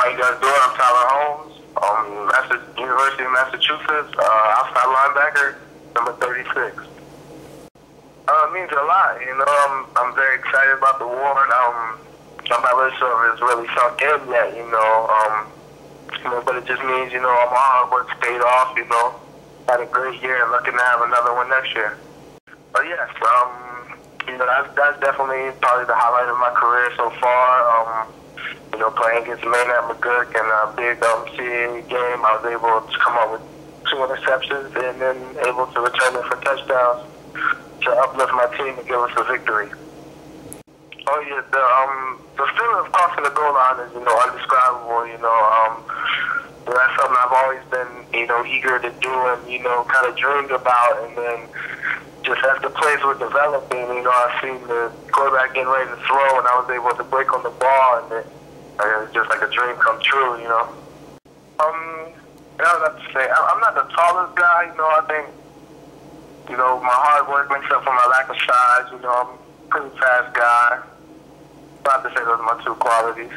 How you guys doing? I'm Tyler Holmes, University of Massachusetts, outside linebacker, number 36. It means a lot, you know. I'm very excited about the award. I'm not really sure if it's really sunk in yet, you know, but it just means, you know, all my hard work paid off, you know. Had a great year and looking to have another one next year. But yes, you know, that's definitely probably the highlight of my career so far. You know, playing against Maynard McGurk in a big CAA game, I was able to come up with 2 interceptions and then able to return them for touchdowns to uplift my team and give us a victory. Oh yeah, the feeling of crossing the goal line is, you know, undescribable. You know, that's something I've always been, you know, eager to do and, you know, kind of dreamed about. And then just as the plays were developing, you know, I seen the quarterback getting ready to throw, and I was able to break on the ball, and it was just like a dream come true, you know. I would have to say, I'm not the tallest guy, you know. I think, you know, my hard work makes up for my lack of size. You know, I'm a pretty fast guy. I have to say those are my 2 qualities.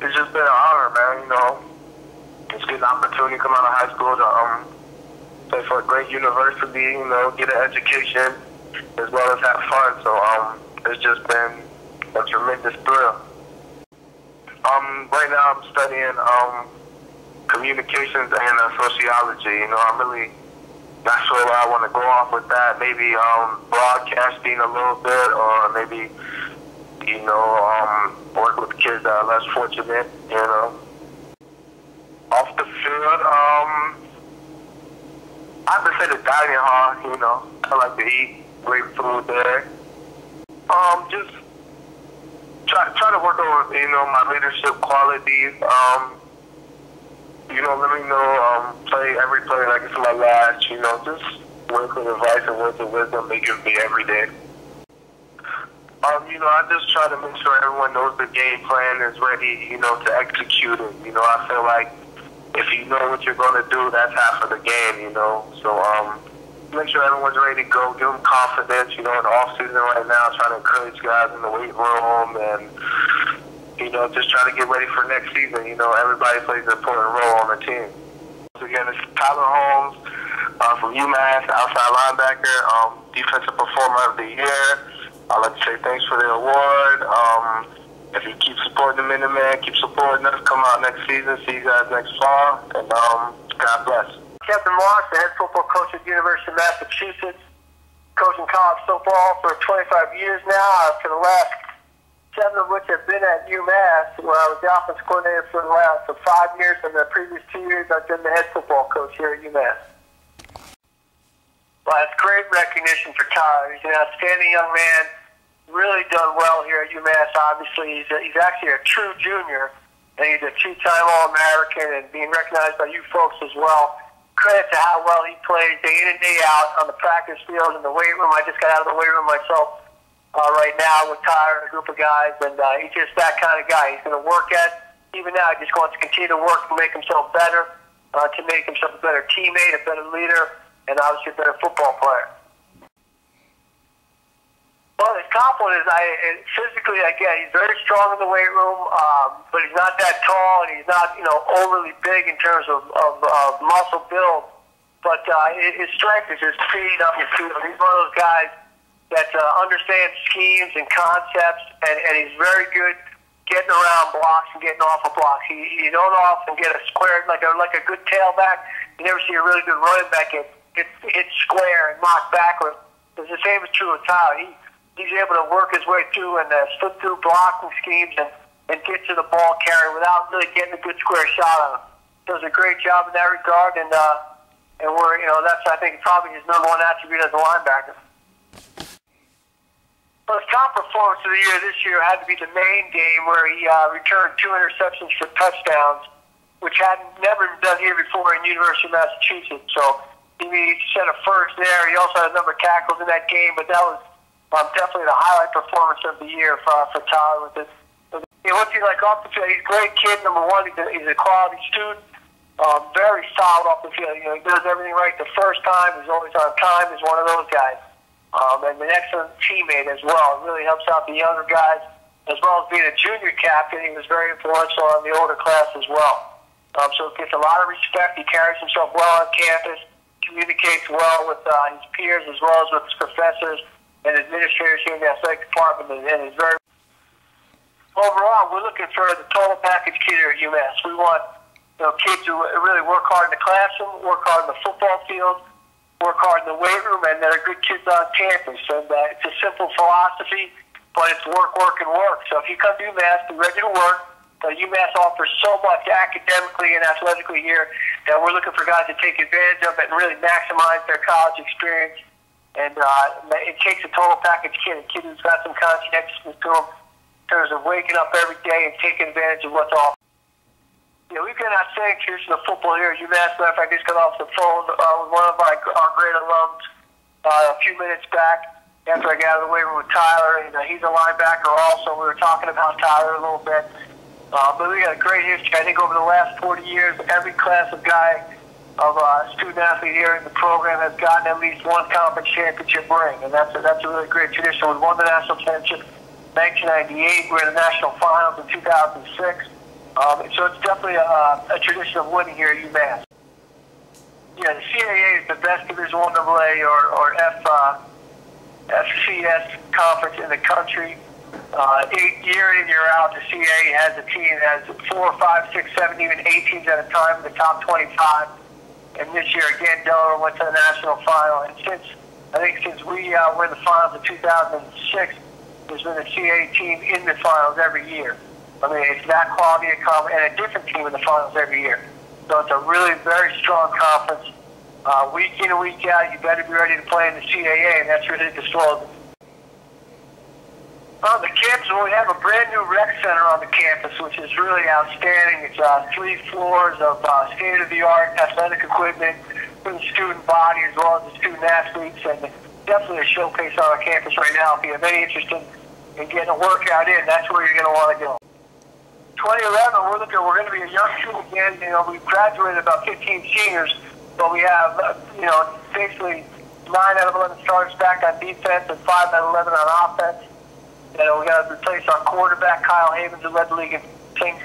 It's just been an honor, man, you know. It's been an opportunity to come out of high school to play for a great university, you know, get an education as well as have fun. So it's just been a tremendous thrill. Right now I'm studying communications and sociology. You know, I'm really not sure where I want to go off with that. Maybe broadcasting a little bit, or maybe, you know, work with kids that are less fortunate, you know. Off the field, I have to say the dining hall, you know. I like to eat great food there. Just try to work on, you know, my leadership qualities. You know, let me know, play every play like it's my last, you know, just words of advice and words of wisdom they give me every day. You know, I just try to make sure everyone knows the game plan is ready, you know, to execute it. You know, I feel like if you know what you're going to do, that's half of the game, you know. So, make sure everyone's ready to go, give them confidence, you know, in the off-season right now, trying to encourage guys in the weight room and, you know, just trying to get ready for next season. You know, everybody plays an important role on the team. So again, it's Tyler Holmes from UMass, outside linebacker, defensive performer of the year. I'd like to say thanks for the award. If you keep supporting the Minutemen, keep supporting us, come out next season, see you guys next fall, and God bless. Kevin Moss, the head football coach at the University of Massachusetts, coaching college football for 25 years now, for the last 7 of which have been at UMass, where I was the offense coordinator for the last 5 years, and the previous 2 years I've been the head football coach here at UMass. Well, it's great recognition for Tyler. He's an outstanding young man, really done well here at UMass. Obviously, he's actually a true junior, and he's a 2-time All-American and being recognized by you folks as well. Credit to how well he plays day in and day out on the practice field and the weight room. I just got out of the weight room myself right now with Tyler and a group of guys, and he's just that kind of guy. He's going to work at, even now, he just wants to continue to work to make himself better, to make himself a better teammate, a better leader, and obviously a better football player. Well, his compliment is, physically, again, he's very strong in the weight room, but he's not that tall, and he's not, you know, overly big in terms of muscle build. But his strength is his speed on the field. He's one of those guys that understands schemes and concepts, and he's very good getting around blocks and getting off of blocks. You don't often get a square, like a good tailback. You never see a really good running back get hit square and knocked backwards. It's the same is true with Tyler. He's able to work his way through and slip through blocking schemes and get to the ball carrier without really getting a good square shot on him. Does a great job in that regard, and we're, you know, that's, I think, probably his #1 attribute as a linebacker. Well, his top performance of the year this year had to be the Maine game, where he returned 2 interceptions for touchdowns, which had never been done here before in University of Massachusetts. So he set a first there. He also had a number of tackles in that game, but that was definitely the highlight performance of the year for Tyler. With it, you know, what's he like off the field? He's a great kid. #1, he's a quality student. Very solid off the field. You know, he does everything right the first time. He's always on time. He's one of those guys. And an excellent teammate as well. Really helps out the younger guys. as well as being a junior captain. He was very influential on the older class as well. So he gets a lot of respect. He carries himself well on campus, communicates well with his peers as well as with his professors and administrators here in the athletic department, and is very... Overall, we're looking for the total package kid here at UMass. We want kids who really work hard in the classroom, work hard in the football field, work hard in the weight room, and that are good kids on campus. And it's a simple philosophy, but it's work, work, and work. So if you come to UMass, be ready to work. UMass offers so much academically and athletically here that we're looking for guys to take advantage of it and really maximize their college experience. And it takes a total package kid, a kid who's got some conscientiousness to him in terms of waking up every day and taking advantage of what's offered. We've got an outstanding tradition of football here at UMass. Matter of fact, I just got off the phone with one of our great alums a few minutes back after I got out of the weight room with Tyler, and he's a linebacker also. We were talking about Tyler a little bit. But we got a great history. I think over the last 40 years, every class of student athlete here in the program has gotten at least one conference championship ring, and that's a really great tradition. We won the national championship in 1998. We were in the national finals in 2006. So it's definitely a tradition of winning here at UMass. Yeah, the CAA is the best Division I AA or FCS conference in the country. Year in, year out, the CAA has a team that has 4, 5, 6, 7, even 8 teams at a time in the top 25. And this year, again, Delaware went to the national final. And since we were in the finals in 2006, there's been a CAA team in the finals every year. I mean, it's that quality of conference, and a different team in the finals every year. So it's a really very strong conference. Week in and week out, you better be ready to play in the CAA, and that's really the slogan. On the campus, we have a brand new rec center on the campus, which is really outstanding. It's 3 floors of state-of-the-art athletic equipment for the student body as well as the student athletes, and definitely a showcase on our campus right now. If you have any interest in getting a workout in, that's where you're going to want to go. 2011, we're going to be a young team again. We've graduated about 15 seniors, but we have, basically 9 out of 11 starters back on defense and 5 out of 11 on offense. We got to replace our quarterback, Kyle Havens, who led the league in passing.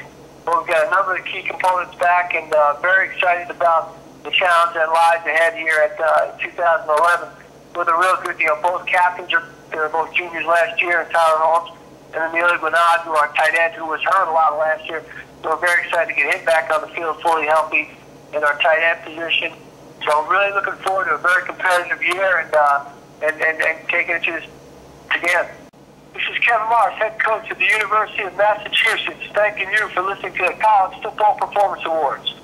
But we've got a number of key components back, and very excited about the challenge that lies ahead here at 2011. With a real good, both captains they're both juniors last year, and Tyler Holmes, and then Neil Gwenard, who our tight end, who was hurt a lot last year. So we're very excited to get him back on the field fully healthy in our tight end position. So really looking forward to a very competitive year and taking it to this again. This is Kevin Morris, head coach of the University of Massachusetts, thanking you for listening to the College Football Performance Awards.